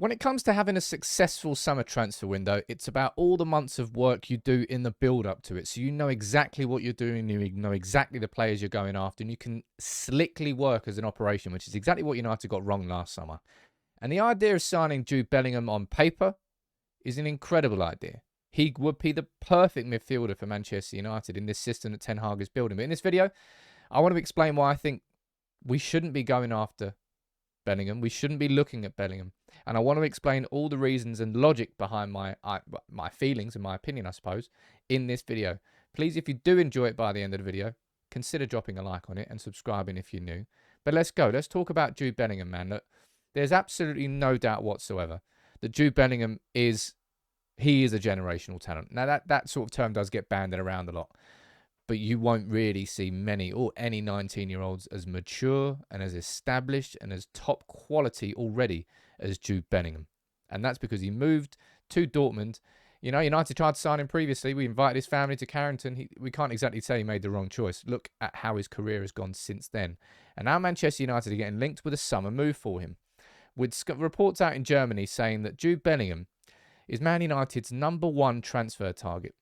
When it comes to having a successful summer transfer window, it's about all the months of work you do in the build up to it. So you know exactly what you're doing, you know exactly the players you're going after, and you can slickly work as an operation, which is exactly what United got wrong last summer. And the idea of signing Jude Bellingham on paper is an incredible idea. He would be the perfect midfielder for Manchester United in this system that Ten Hag is building. But in this video, I want to explain why I think we shouldn't be going after Bellingham. We shouldn't be looking at Bellingham. And I want to explain all the reasons and logic behind my feelings and my opinion, I suppose, in this video. Please, if you do enjoy it by the end of the video, consider dropping a like on it and subscribing if you're new. But let's go. Let's talk about Jude Bellingham, man. Look, there's absolutely no doubt whatsoever that Jude Bellingham is a generational talent. Now, that sort of term does get banded around a lot. But you won't really see many or any 19-year-olds as mature and as established and as top quality already as Jude Bellingham. And that's because he moved to Dortmund. You know, United tried to sign him previously. We invited his family to Carrington. We can't exactly say he made the wrong choice. Look at how his career has gone since then. And now Manchester United are getting linked with a summer move for him, with reports out in Germany saying that Jude Bellingham is Man United's #1 transfer target.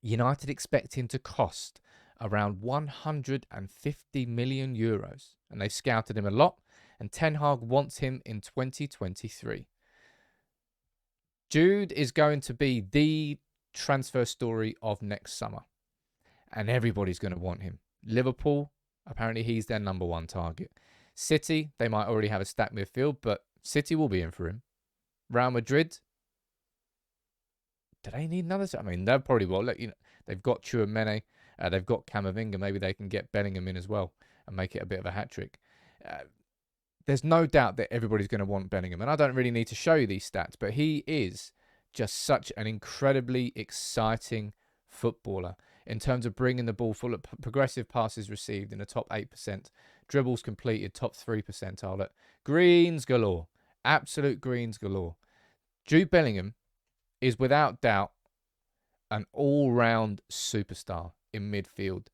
United expect him to cost around 150 million euros, and they've scouted him a lot, and Ten Hag wants him in 2023. Jude is going to be the transfer story of next summer, and everybody's going to want him. Liverpool, apparently he's their #1 target. City, they might already have a stacked midfield, but City will be in for him. Real Madrid, do they need another? I mean, they'll probably will. Look, you know, they've got Tchouaméni, they've got Camavinga. Maybe they can get Bellingham in as well and make it a bit of a hat trick. There's no doubt that everybody's going to want Bellingham, and I don't really need to show you these stats, but he is just such an incredibly exciting footballer in terms of bringing the ball full of progressive passes received in the top 8%, dribbles completed top 3 percentile. Greens galore, absolute greens galore. Jude Bellingham is without doubt an all-round superstar in midfield.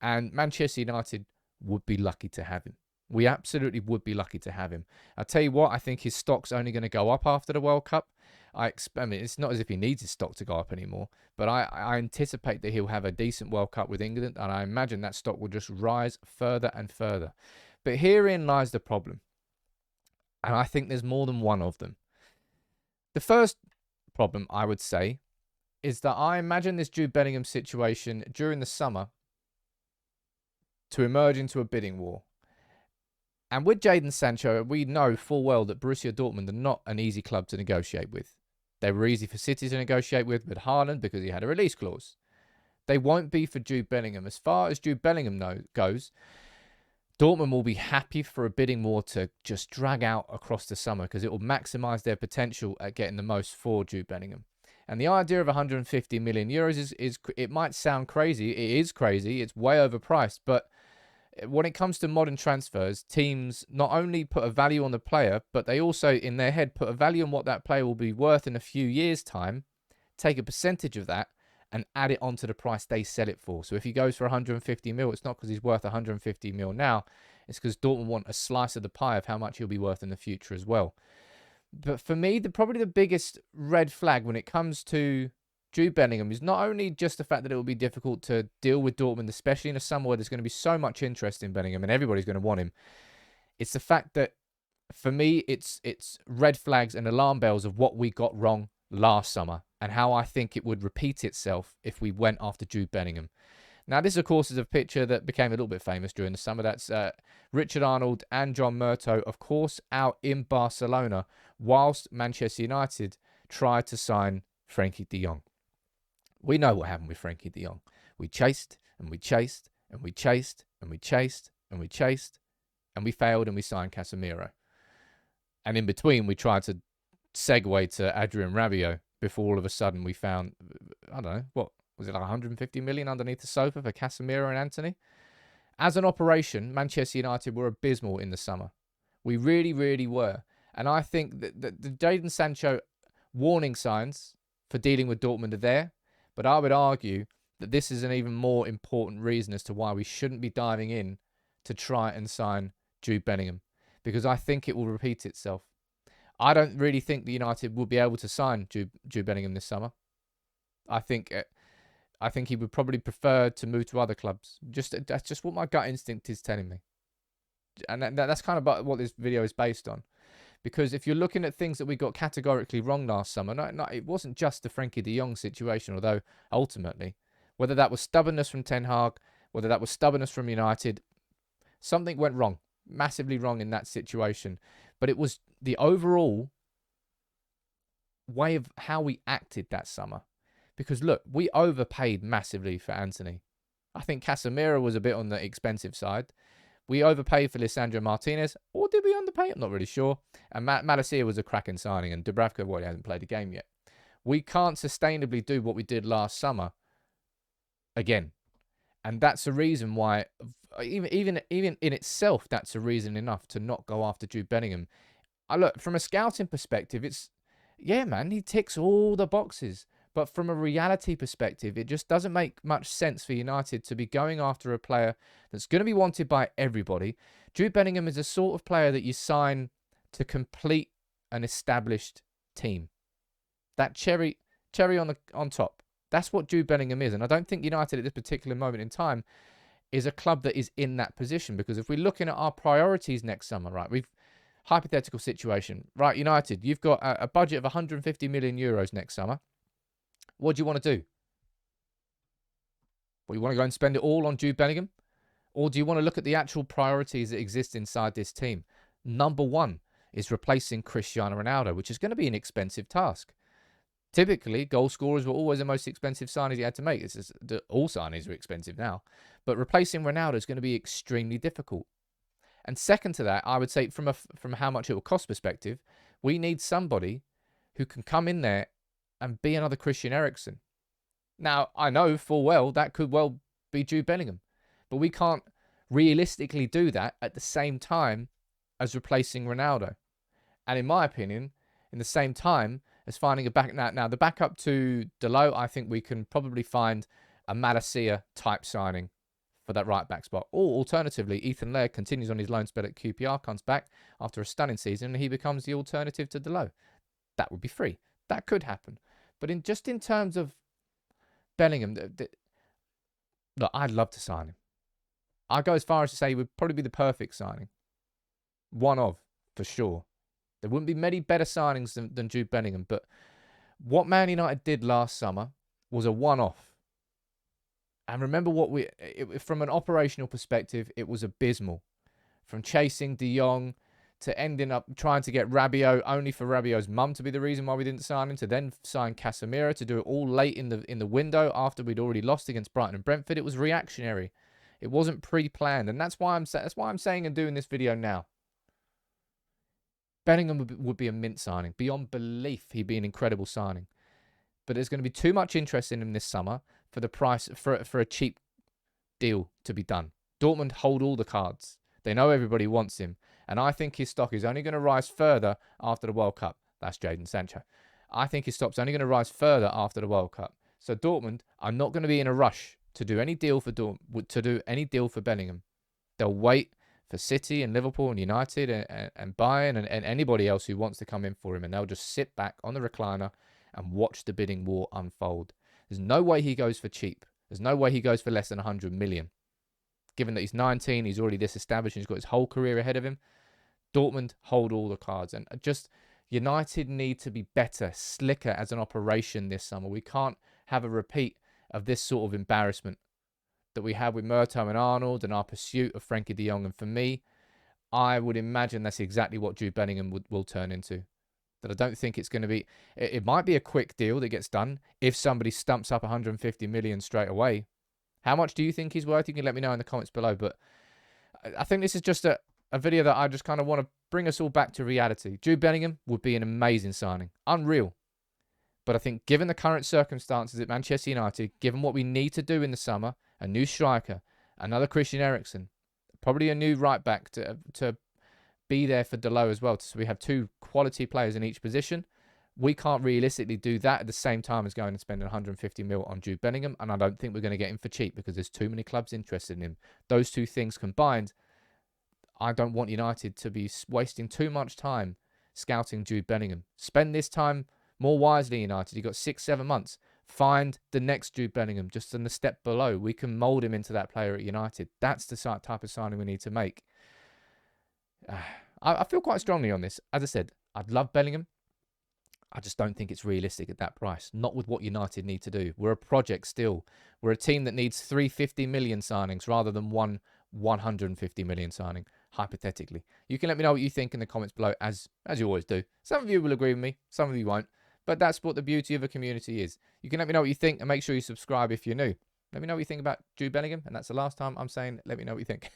And Manchester United would be lucky to have him. We absolutely would be lucky to have him. I'll tell you what, I think his stock's only going to go up after the World Cup. I mean, it's not as if he needs his stock to go up anymore, but I anticipate that he'll have a decent World Cup with England, and I imagine that stock will just rise further and further. But herein lies the problem, and I think there's more than one of them. The first problem, I would say, is that I imagine this Jude Bellingham situation during the summer to emerge into a bidding war. And with Jadon Sancho, we know full well that Borussia Dortmund are not an easy club to negotiate with. They were easy for City to negotiate with Haaland because he had a release clause. They won't be for Jude Bellingham. As far as Jude Bellingham goes, Dortmund will be happy for a bidding war to just drag out across the summer because it will maximise their potential at getting the most for Jude Bellingham. And the idea of 150 million euros is it might sound crazy. It is crazy. It's way overpriced. But when it comes to modern transfers, teams not only put a value on the player, but they also, in their head, put a value on what that player will be worth in a few years' time, take a percentage of that, and add it onto the price they sell it for. So if he goes for 150 mil, it's not because he's worth 150 mil now. It's because Dortmund want a slice of the pie of how much he'll be worth in the future as well. But for me, probably the biggest red flag when it comes to Jude Bellingham is not only just the fact that it will be difficult to deal with Dortmund, especially in a summer where there's going to be so much interest in Bellingham and everybody's going to want him. It's the fact that, for me, it's red flags and alarm bells of what we got wrong last summer and how I think it would repeat itself if we went after Jude Bellingham. Now, this, of course, is a picture that became a little bit famous during the summer. That's Richard Arnold and John Murtough, of course, out in Barcelona, whilst Manchester United tried to sign Frenkie de Jong. We know what happened with Frenkie de Jong. We chased, and we chased, and we chased, and we chased, and we chased, and we failed, and we signed Casemiro. And in between, we tried to segue to Adrien Rabiot before all of a sudden we found, I don't know, what was it, like 150 million underneath the sofa for Casemiro and Antony? As an operation, Manchester United were abysmal in the summer. We really, really were. And I think that the Jadon Sancho warning signs for dealing with Dortmund are there. But I would argue that this is an even more important reason as to why we shouldn't be diving in to try and sign Jude Bellingham. Because I think it will repeat itself. I don't really think the United will be able to sign Jude Bellingham this summer. I think he would probably prefer to move to other clubs. That's just what my gut instinct is telling me, and that's kind of what this video is based on. Because if you're looking at things that we got categorically wrong last summer, no, it wasn't just the Frankie de Jong situation, although ultimately, whether that was stubbornness from Ten Hag, whether that was stubbornness from United, something went wrong, massively wrong in that situation. But it was the overall way of how we acted that summer. Because look, we overpaid massively for Anthony. I think Casemiro was a bit on the expensive side. We overpaid for Lisandro Martinez, or did we underpay? I'm not really sure. And Malacia was a cracking signing, and Dubravka, well, he hasn't played a game yet. We can't sustainably do what we did last summer again. And that's a reason why, even in itself, that's a reason enough to not go after Jude Bellingham. Look, from a scouting perspective, yeah, man, he ticks all the boxes. But from a reality perspective, it just doesn't make much sense for United to be going after a player that's going to be wanted by everybody. Jude Bellingham is the sort of player that you sign to complete an established team. That cherry on top. That's what Jude Bellingham is. And I don't think United at this particular moment in time is a club that is in that position. Because if we're looking at our priorities next summer, right, hypothetical situation, right, United, you've got a budget of 150 million euros next summer. What do you want to do? Well, you want to go and spend it all on Jude Bellingham? Or do you want to look at the actual priorities that exist inside this team? Number one is replacing Cristiano Ronaldo, which is going to be an expensive task. Typically, goal scorers were always the most expensive signings you had to make. All signings are expensive now. But replacing Ronaldo is going to be extremely difficult. And second to that, I would say from how much it will cost perspective, we need somebody who can come in there and be another Christian Eriksen. Now, I know full well that could well be Jude Bellingham. But we can't realistically do that at the same time as replacing Ronaldo. And in my opinion, in the same time as finding a back... Now, the backup to Dalot, I think we can probably find a Malacia type signing for that right back spot. Or alternatively, Ethan Laird continues on his loan spell at QPR, comes back after a stunning season, and he becomes the alternative to Dalot. That would be free. That could happen. But in terms of Bellingham, look, I'd love to sign him. I'd go as far as to say he would probably be the perfect signing. One of, for sure. There wouldn't be many better signings than Jude Bellingham. But what Man United did last summer was a one-off. And remember from an operational perspective, it was abysmal. From chasing De Jong to ending up trying to get Rabiot, only for Rabiot's mum to be the reason why we didn't sign him, to then sign Casemiro, to do it all late in the window after we'd already lost against Brighton and Brentford. It was reactionary. It wasn't pre-planned, and that's why I'm saying and doing this video now. Bellingham would be a mint signing. Beyond belief, he'd be an incredible signing. But there's going to be too much interest in him this summer for the price for a cheap deal to be done. Dortmund hold all the cards. They know everybody wants him. And I think his stock is only going to rise further after the World Cup. That's Jadon Sancho. I think his stock's only going to rise further after the World Cup. So Dortmund are not going to be in a rush to do any deal for Bellingham. They'll wait for City and Liverpool and United and Bayern and anybody else who wants to come in for him, and they'll just sit back on the recliner and watch the bidding war unfold. There's no way he goes for cheap. There's no way he goes for less than 100 million. Given that he's 19, he's already this established, and he's got his whole career ahead of him. Dortmund hold all the cards. And just United need to be better, slicker as an operation this summer. We can't have a repeat of this sort of embarrassment that we had with Murto and Arnold and our pursuit of Frankie de Jong. And for me, I would imagine that's exactly what Jude Bellingham will turn into. That I don't think it's going to be... It might be a quick deal that gets done if somebody stumps up 150 million straight away. How much do you think he's worth? You can let me know in the comments below. But I think this is just a video that I just kind of want to bring us all back to reality. Jude Bellingham would be an amazing signing. Unreal. But I think given the current circumstances at Manchester United, given what we need to do in the summer, a new striker, another Christian Eriksen, probably a new right back to be there for Dalot as well. So we have two quality players in each position. We can't realistically do that at the same time as going and spending 150 mil on Jude Bellingham. And I don't think we're going to get him for cheap because there's too many clubs interested in him. Those two things combined, I don't want United to be wasting too much time scouting Jude Bellingham. Spend this time more wisely, United. You've got 6-7 months. Find the next Jude Bellingham just in the step below. We can mould him into that player at United. That's the type of signing we need to make. I feel quite strongly on this. As I said, I'd love Bellingham. I just don't think it's realistic at that price. Not with what United need to do. We're a project still. We're a team that needs 350 million signings rather than one 150 million signing, hypothetically. You can let me know what you think in the comments below, as you always do. Some of you will agree with me, some of you won't. But that's what the beauty of a community is. You can let me know what you think and make sure you subscribe if you're new. Let me know what you think about Jude Bellingham. And that's the last time I'm saying, let me know what you think.